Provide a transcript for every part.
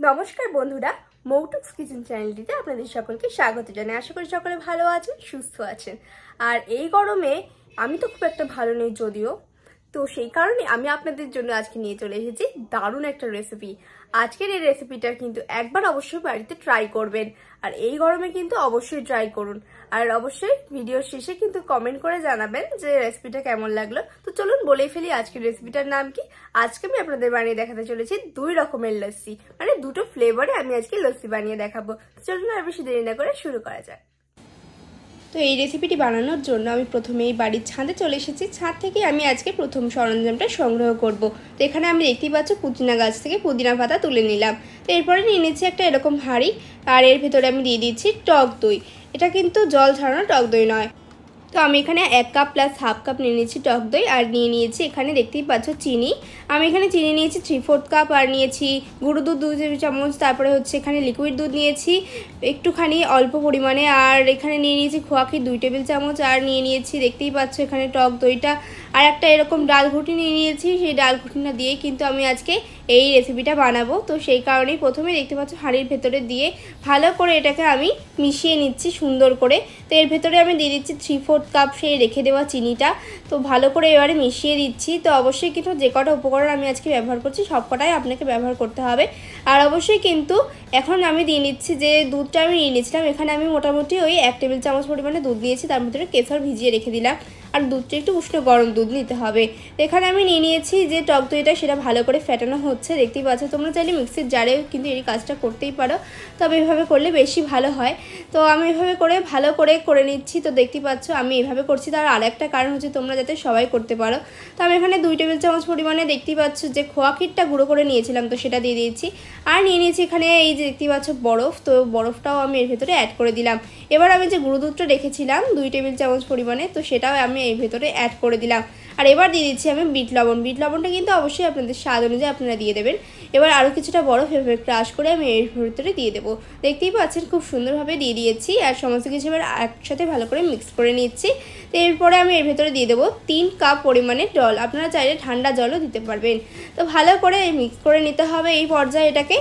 নমস্কার বন্ধুরা, মৌটুকস কিচেন চ্যানেলটিতে আপনাদের সকলকে স্বাগত জানাই। আশা করি সকলে ভালো আছেন, সুস্থ আছেন। আর এই গরমে আমি তো খুব একটা ভালো নেই যদিও, তো সেই কারণে আমি আপনাদের জন্য আজকে নিয়ে চলে এসেছি দারুণ একটা রেসিপি। আজকের এই রেসিপিটা কিন্তু একবার অবশ্যই বাড়িতে ট্রাই করবেন, আর এই গরমে কিন্তু অবশ্যই ট্রাই করুন। আর অবশ্যই ভিডিওর শেষে কিন্তু কমেন্ট করে জানাবেন যে রেসিপিটা কেমন লাগলো। তো চলুন বলেই ফেলি আজকের রেসিপিটার নাম কি। আজকে আমি আপনাদের বানিয়ে দেখাতে চলেছি 2 রকমের লস্যি, মানে দুটো ফ্লেভারে আমি আজকে লস্যি বানিয়ে দেখাবো। তো চলুন আর বেশি দেরি না করে শুরু করা যাক। তো এই রেসিপিটি বানানোর জন্য আমি প্রথমে এই বাড়ির ছাদে চলে এসেছি। ছাদ থেকে আমি আজকে প্রথম সরঞ্জামটা সংগ্রহ করব। তো এখানে আমি দেখতেই পাচ্ছি পুদিনা গাছ থেকে পুদিনা পাতা তুলে নিলাম। তো এরপরে নিয়ে নিচ্ছি একটা এরকম হাঁড়ি, আর এর ভেতরে আমি দিয়ে দিচ্ছি টক দই। এটা কিন্তু জল ছাড়ানো টক দই নয়। তো আমি এখানে 1 কাপ প্লাস হাফ কাপ নিয়ে নিয়েছি টক দই, আর নিয়ে নিয়েছি এখানে দেখতেই পাচ্ছ চিনি। আমি এখানে চিনি নিয়েছি 3/4 কাপ, আর নিয়েছি গুঁড়ো দুধ 2 টেবিল চামচ, তারপরে হচ্ছে এখানে লিকুইড দুধ নিয়েছি একটুখানি অল্প পরিমাণে, আর এখানে নিয়ে নিয়েছি খোয়া ক্ষীর 2 টেবিল চামচ, আর নিয়ে নিয়েছি দেখতেই পাচ্ছ এখানে টক দইটা, আর একটা এরকম ডাল ঘুটি নিয়ে নিয়েছি। সেই ডাল ঘুটিটা দিয়ে কিন্তু আমি আজকে এই রেসিপিটা বানাবো। তো সেই কারণেই প্রথমে দেখতে পাচ্ছ হাঁড়ির ভেতরে দিয়ে ভালো করে এটাকে আমি মিশিয়ে নিচ্ছি সুন্দর করে। তো এর ভেতরে আমি দিয়ে দিচ্ছি 3/4 কাপ সেই রেখে দেওয়া চিনিটা। তো ভালো করে এবারে মিশিয়ে দিচ্ছি। তো অবশ্যই কিন্তু যে কটা উপকরণ আমি আজকে ব্যবহার করছি সব কটাই আপনাকে ব্যবহার করতে হবে। আর অবশ্যই কিন্তু এখন আমি দিয়ে নিচ্ছি যে দুধটা আমি নিয়ে নিয়েছিলাম, এখানে আমি মোটামুটি ওই 1 টেবিল চামচ পরিমাণে দুধ নিয়েছি, তার ভিতরে কেশর ভিজিয়ে রেখে দিলাম। আর দুধটা একটু উষ্ণ গরম দুধ নিতে হবে। এখানে আমি নিয়ে নিয়েছি যে টক দইটা, সেটা ভালো করে ফেটানো হচ্ছে দেখতেই পাচ্ছ। তোমরা চাইলে মিক্সির জারেও কিন্তু এই কাজটা করতেই পারো, তবে এভাবে করলে বেশি ভালো হয়। তো আমি এভাবে করে ভালো করে নিচ্ছি। তো দেখতেই পাচ্ছ আমি এভাবে করছি, তার আরেকটা কারণ হচ্ছে তোমরা যাতে সবাই করতে পারো। তো আমি এখানে 2 টেবিল চামচ পরিমাণে দেখতেই পাচ্ছ যে খোয়া ক্ষীরটা গুঁড়ো করে নিয়েছিলাম, তো সেটা দিয়ে দিয়েছি। আর নিয়ে নিয়েছি এখানে এই যে দেখতেই পাচ্ছ বরফ, তো বরফটাও আমি এর ভেতরে অ্যাড করে দিলাম। এবার আমি যে গুঁড়ো দুধটা রেখেছিলাম 2 টেবিল চামচ পরিমাণে, তো সেটাও আমি এর ভেতরে অ্যাড করে দিলাম। আর এবার দিয়ে দিচ্ছি আমি বিট লবণ। বিট লবণটা কিন্তু অবশ্যই আপনাদের স্বাদ অনুযায়ী আপনারা দিয়ে দেবেন। এবার আরও কিছুটা বরফ এভাবে ক্রাশ করে আমি এর ভেতরে দিয়ে দেবো। দেখতেই পাচ্ছেন খুব সুন্দরভাবে দিয়ে দিয়েছি, আর সমস্ত কিছু এবার একসাথে ভালো করে মিক্স করে নিচ্ছি। তো এরপরে আমি এর ভেতরে দিয়ে দেবো 3 কাপ পরিমাণে জল। আপনারা চাইলে ঠান্ডা জলও দিতে পারবেন। তো ভালো করে মিক্স করে নিতে হবে এই পর্যায়ে এটাকে।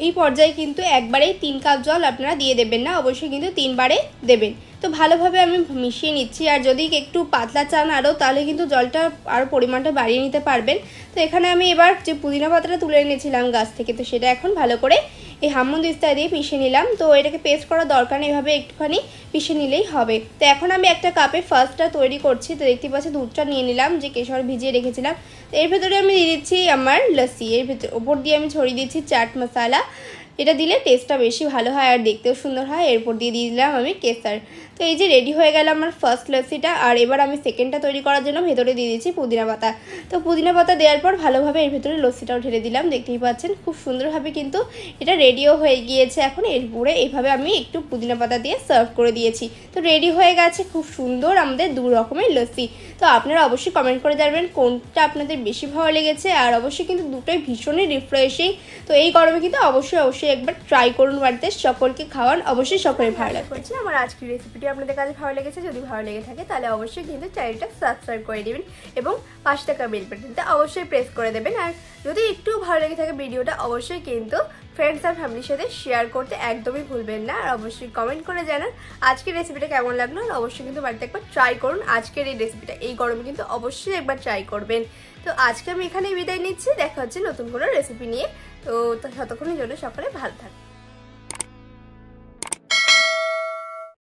এই পর্যায়ে কিন্তু একবারেই 3 কাপ জল আপনারা দিয়ে দেবেন না, অবশ্যই কিন্তু 3 বারে দেবেন। তো ভালোভাবে আমি মিশিয়ে নিচ্ছি। আর যদি একটু পাতলা চান আরও, তাহলে কিন্তু জলটা আরও পরিমাণটা বাড়িয়ে নিতে পারবেন। তো এখানে আমি এবার যে পুদিনা পাতাটা তুলে এনেছিলাম গাছ থেকে, তো সেটা এখন ভালো করে এই হামুদিস্তা দিয়ে পিষে নিলাম। তো এটাকে পেস্ট করার দরকার নেই, এভাবে একটুখানি পিষে নিলেই হবে। তো এখন আমি একটা কাপে ফার্স্টটা তৈরি করছি। তো দেখতে পাচ্ছি দুধটা নিয়ে নিলাম যে কেশর ভিজিয়ে রেখেছিলাম। তো এর ভেতরে আমি দিয়ে দিচ্ছি আমার লস্যি। এর ভেতরে ওপর দিয়ে আমি ছড়িয়ে দিচ্ছি চাট মশলা। এটা দিলে টেস্টটা বেশি ভালো হয় আর দেখতেও সুন্দর হয়। এরপর দিয়ে দিলাম আমি কেশর। তো এই যে রেডি হয়ে গেল আমার ফার্স্ট লস্যিটা। আর এবার আমি সেকেন্ডটা তৈরি করার জন্য ভেতরে দিয়ে দিচ্ছি পুদিনা পাতা। তো পুদিনা পাতা দেওয়ার পর ভালোভাবে এর ভেতরে লস্যিটাও ঢেলে দিলাম। দেখতেই পাচ্ছেন খুব সুন্দরভাবে কিন্তু এটা রেডিও হয়ে গিয়েছে। এখন এরপরে এইভাবে আমি একটু পুদিনা পাতা দিয়ে সার্ভ করে দিয়েছি। তো রেডি হয়ে গেছে খুব সুন্দর আমাদের 2 রকমের লস্যি। তো আপনারা অবশ্যই কমেন্ট করে জানাবেন কোনটা আপনাদের বেশি ভালো লেগেছে। আর অবশ্যই কিন্তু দুটোই ভীষণই রিফ্রেশিং। তো এই গরমে কিন্তু অবশ্যই একবার ট্রাই করুন বাড়িতে, সকলকে খাওয়ান, অবশ্যই সকলের ভালো লাগবে। আমার আজকের রেসিপিটি আপনাদের কাছে ভালো লেগেছে, যদি ভালো লেগে থাকে তাহলে অবশ্যই কিন্তু চ্যানেলটা সাবস্ক্রাইব করে দেবেন এবং পাশে থাকা বেল বাটনটা অবশ্যই প্রেস করে দেবেন। আর যদি একটু ভালো লেগে থাকে ভিডিওটা অবশ্যই কিন্তু ফ্রেন্ডস আর ফ্যামিলির সাথে শেয়ার করতে একদমই ভুলবেন না। আর অবশ্যই কমেন্ট করে জানান আজকের রেসিপিটা কেমন লাগলো। আর অবশ্যই কিন্তু বাড়িতে একবার ট্রাই করুন আজকের এই রেসিপিটা। এই গরমে কিন্তু অবশ্যই একবার ট্রাই করবেন। তো আজকে আমি এখানেই বিদায় নিচ্ছি, দেখা হচ্ছে নতুন কোনো রেসিপি নিয়ে। তো ততক্ষণের জন্য সকলে ভালো থাকুন।